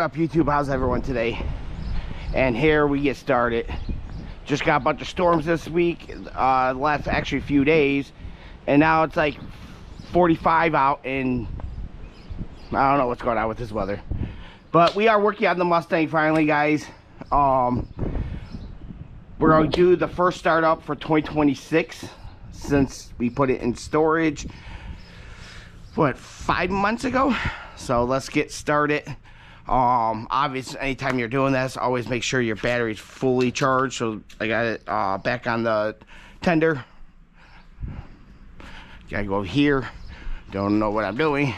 up, YouTube? How's everyone today? And here we get started. Just got a bunch of storms this week, last actually few days, and now it's like 45 out, and I don't know what's going on with this weather. But we are working on the Mustang finally, guys. We're going to do the first startup for 2026 since we put it in storage, what, 5 months ago? So let's get started. Obviously, anytime you're doing this, always make sure your battery's fully charged. So I got it back on the tender. Gotta go here. Don't know what I'm doing.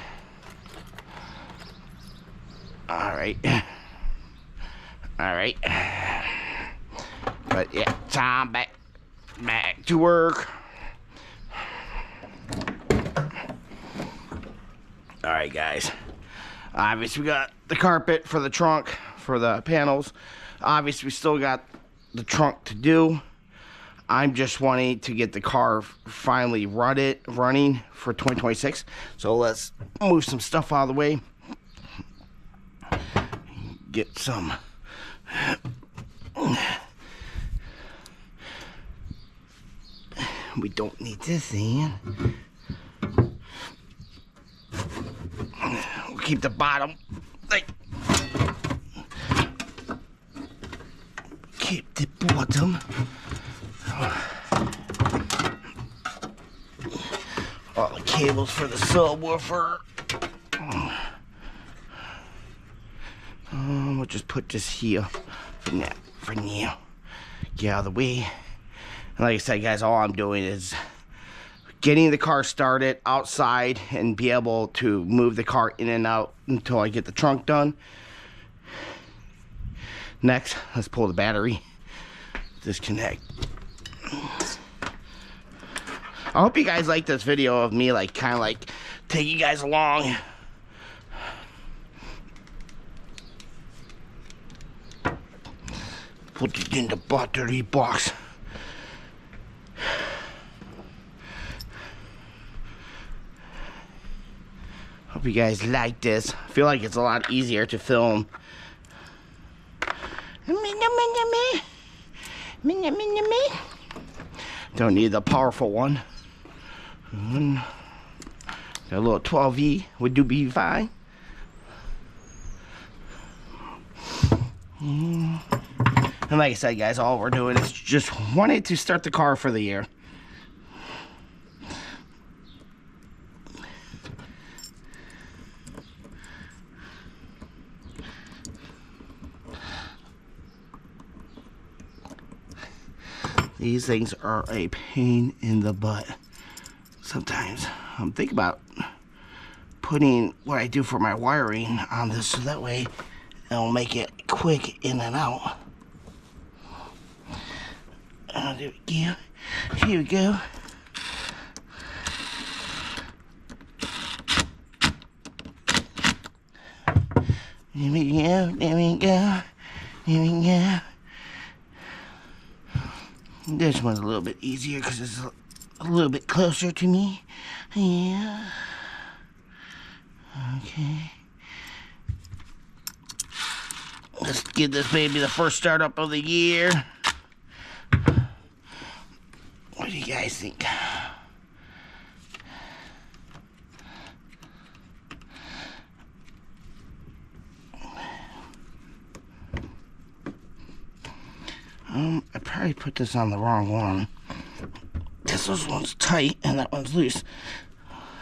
Alright. Alright. But yeah, time back to work. Alright, guys. Obviously, we got the carpet for the trunk, for the panels. Obviously, we still got the trunk to do. I'm just wanting to get the car finally running for 2026. So let's move some stuff out of the way. Get some. We don't need this in. We'll keep the bottom. Keep the bottom. All the cables for the subwoofer. We'll just put this here for now. Get out of the way. And like I said, guys, all I'm doing is getting the car started outside and be able to move the car in and out until I get the trunk done. Next, let's pull the battery. Disconnect. I hope you guys like this video of me kind of taking you guys along. Put it in the battery box. Hope you guys like this. I feel like it's a lot easier to film. Don't need the powerful one. Got a little 12V would be fine. And like I said, guys, all we're doing is just wanted to start the car for the year. These things are a pain in the butt. Sometimes I'm thinking about putting what I do for my wiring on this so that way it'll make it quick in and out. There we go. Here we go. There we go. There we go. Here we go. This one's a little bit easier because it's a little bit closer to me. Yeah. Okay. Let's give this baby the first startup of the year. What do you guys think? I probably put this on the wrong one. This one's tight and that one's loose.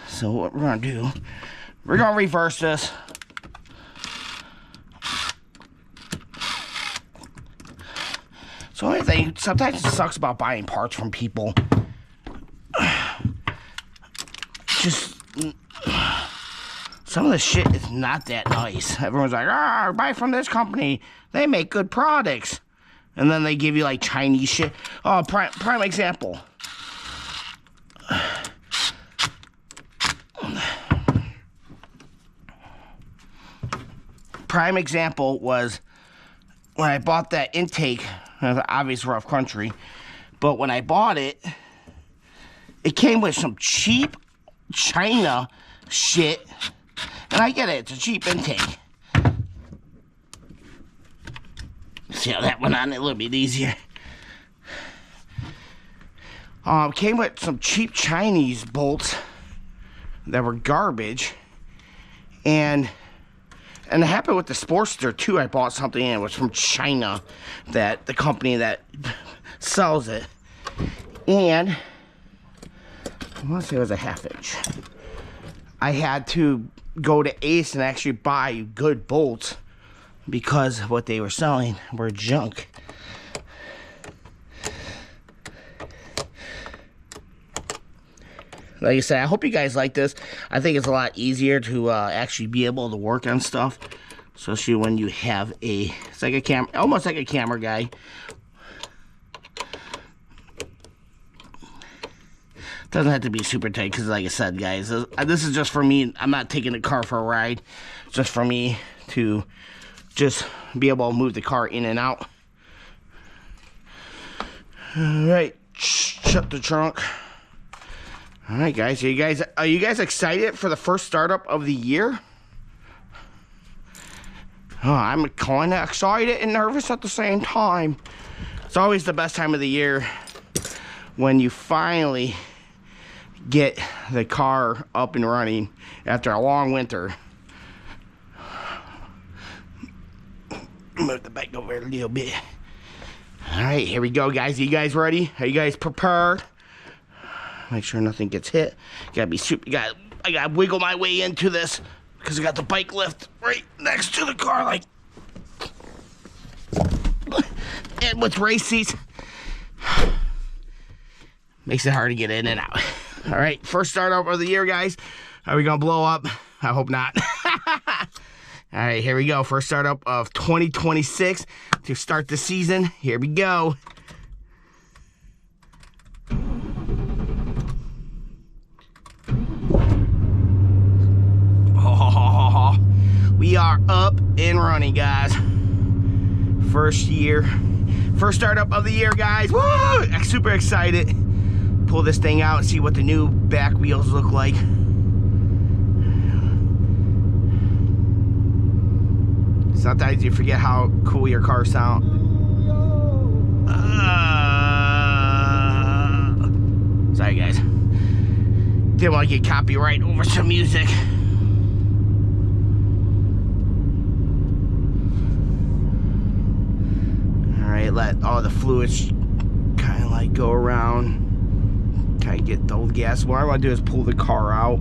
So what we're gonna do, we're gonna reverse this. So only thing, sometimes it sucks about buying parts from people. Just some of the shit is not that nice. Everyone's like, buy from this company. They make good products. And then they give you like Chinese shit. Oh, prime example. Prime example was when I bought that intake. Obviously rough country, but when I bought it, it came with some cheap China shit, and I get it, it's a cheap intake. See how that went on a little bit easier. Came with some cheap Chinese bolts that were garbage, and it happened with the Sportster too. I bought something and it was from China, that the company that sells it, and I want to say it was a 1/2 inch. I had to go to Ace and actually buy good bolts because what they were selling were junk. Like I said, I hope you guys like this. I think it's a lot easier to actually be able to work on stuff, especially when you have it's like a camera, almost like a camera guy. Doesn't have to be super tight because, like I said, guys, this is just for me. I'm not taking the car for a ride. It's just for me to just be able to move the car in and out. All right, shut the trunk. All right, guys. Are you guys excited for the first startup of the year? Oh, I'm kind of excited and nervous at the same time. It's always the best time of the year when you finally get the car up and running after a long winter. Move the bike over a little bit. All right, here we go, guys. Are you guys ready? Are you guys prepared? Make sure nothing gets hit. Gotta be super. I gotta wiggle my way into this because I got the bike lift right next to the car, like, and with race seats, makes it hard to get in and out. All right, first startup of the year, guys. Are we gonna blow up? I hope not. All right, here we go. First startup of 2026 to start the season. Here we go. Oh, we are up and running, guys. First startup of the year, guys. Woo! I'm super excited. Pull this thing out and see what the new back wheels look like. Sometimes you forget how cool your cars sound. Sorry, guys. Didn't want to get copyright over some music. Alright, let all the fluids kind of like go around. Kind of get the old gas. What I want to do is pull the car out.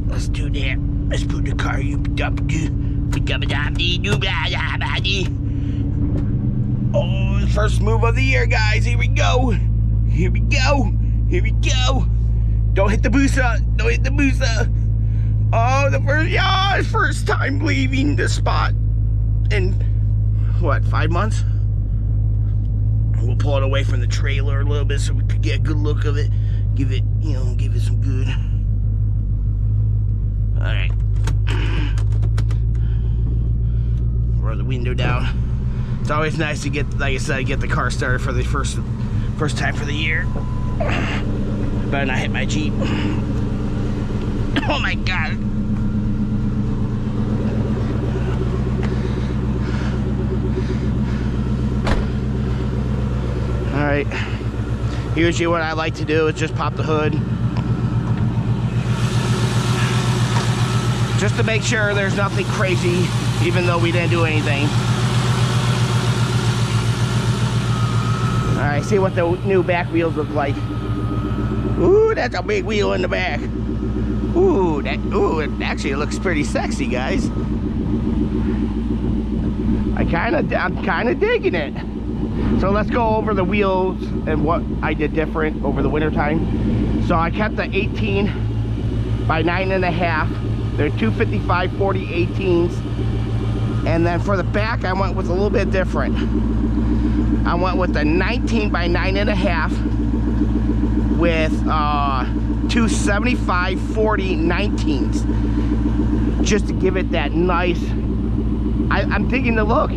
Let's do that. Let's put the car Oh, first move of the year, guys. Here we go. Here we go. Here we go. Don't hit the booster. Don't hit the booster. Oh, first time leaving the spot in, what, 5 months? We'll pull it away from the trailer a little bit so we could get a good look of it. Give it some good. All right. Roll the window down. It's always nice to get, like I said, get the car started for the first time for the year. Better not hit my Jeep. Oh my God. All right. Usually what I like to do is just pop the hood. Just to make sure there's nothing crazy, even though we didn't do anything. All right, see what the new back wheels look like. Ooh, that's a big wheel in the back. Ooh, it actually looks pretty sexy, guys. I'm kind of digging it. So let's go over the wheels and what I did different over the winter time. So I kept the 18 by 9.5. They're 255 40 18s. And then for the back, I went with a little bit different. I went with the 19 by 9.5 with 275 40 19s. Just to give it that nice, I'm digging the look.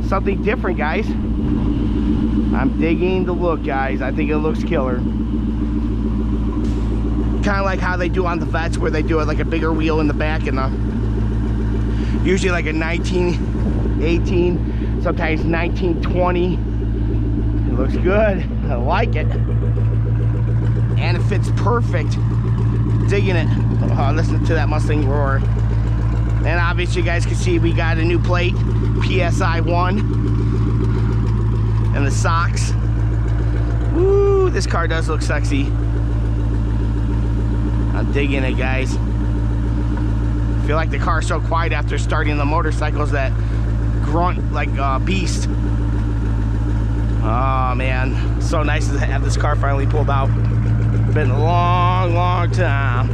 Something different, guys. I'm digging the look, guys. I think it looks killer. Kind of like how they do on the Vets, where they do it like a bigger wheel in the back and Usually like a 1918, sometimes 1920. It looks good. I like it. And it fits perfect. Digging it. Listen to that Mustang roar. And obviously you guys can see we got a new plate, PSI 1. And the socks. Woo, this car does look sexy. I'm digging it, guys. I feel like the car's so quiet after starting the motorcycles that grunt like a beast. Oh man, so nice to have this car finally pulled out. Been a long time.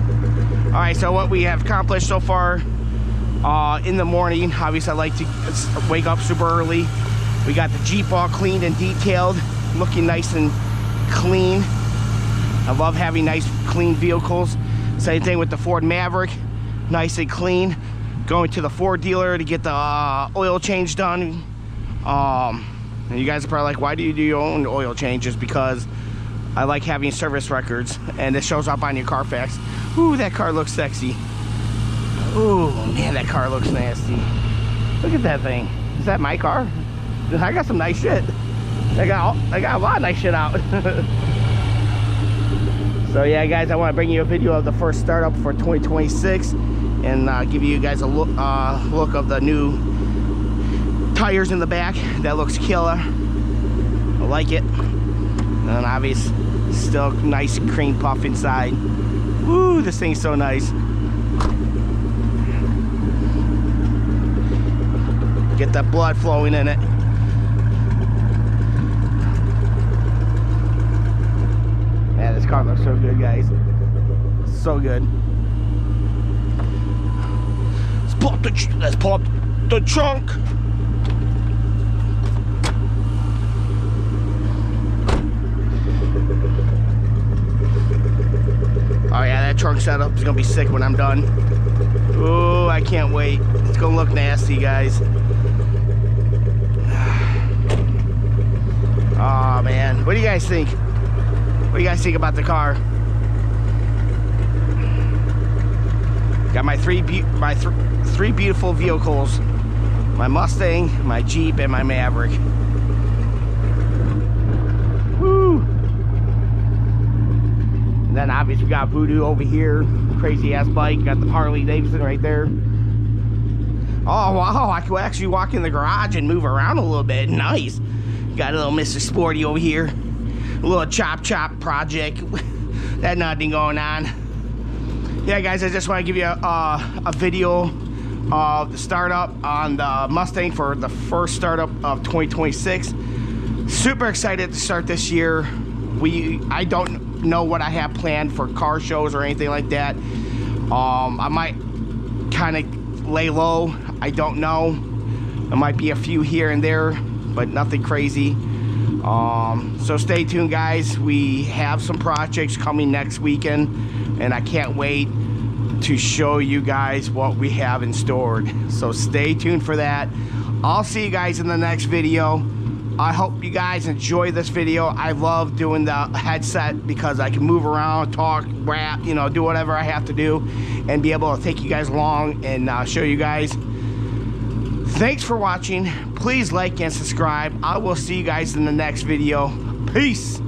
All right, so what we have accomplished so far in the morning, obviously I like to wake up super early. We got the Jeep all cleaned and detailed, looking nice and clean. I love having nice clean vehicles. Same thing with the Ford Maverick, nice and clean. Going to the Ford dealer to get the oil change done. And you guys are probably like, why do you do your own oil changes? Because I like having service records, and it shows up on your Carfax. Ooh, that car looks sexy. Ooh, man, that car looks nasty. Look at that thing. Is that my car? I got some nice shit. I got a lot of nice shit out. So yeah, guys, I want to bring you a video of the first startup for 2026, and give you guys a look of the new tires in the back. That looks killer. I like it. And obvious, still nice cream puff inside. Woo, this thing's so nice. Get that blood flowing in it. Man, this car looks so good, guys. So good. Let's pull up the trunk. Oh yeah, that trunk setup is gonna be sick when I'm done. Oh, I can't wait. It's gonna look nasty, guys. Oh man, what do you guys think? What do you guys think about the car? Got my three beautiful vehicles: my Mustang, my Jeep, and my Maverick. Woo! And then obviously we got Voodoo over here, crazy ass bike. Got the Harley Davidson right there. Oh wow, I could actually walk in the garage and move around a little bit. Nice. Got a little Mr. Sporty over here. A little chop project. That nothing going on. Yeah, guys, I just want to give you a video of the startup on the Mustang for the first startup of 2026. Super excited to start this year. I don't know what I have planned for car shows or anything like that. I might kind of lay low. I don't know. There might be a few here and there, but nothing crazy. So stay tuned, guys. We have some projects coming next weekend, and I can't wait to show you guys what we have in store. So stay tuned for that. I'll see you guys in the next video. I hope you guys enjoy this video. I love doing the headset because I can move around, talk, rap, you know, do whatever I have to do, and be able to take you guys along and show you guys. Thanks for watching. Please like and subscribe. I will see you guys in the next video. Peace.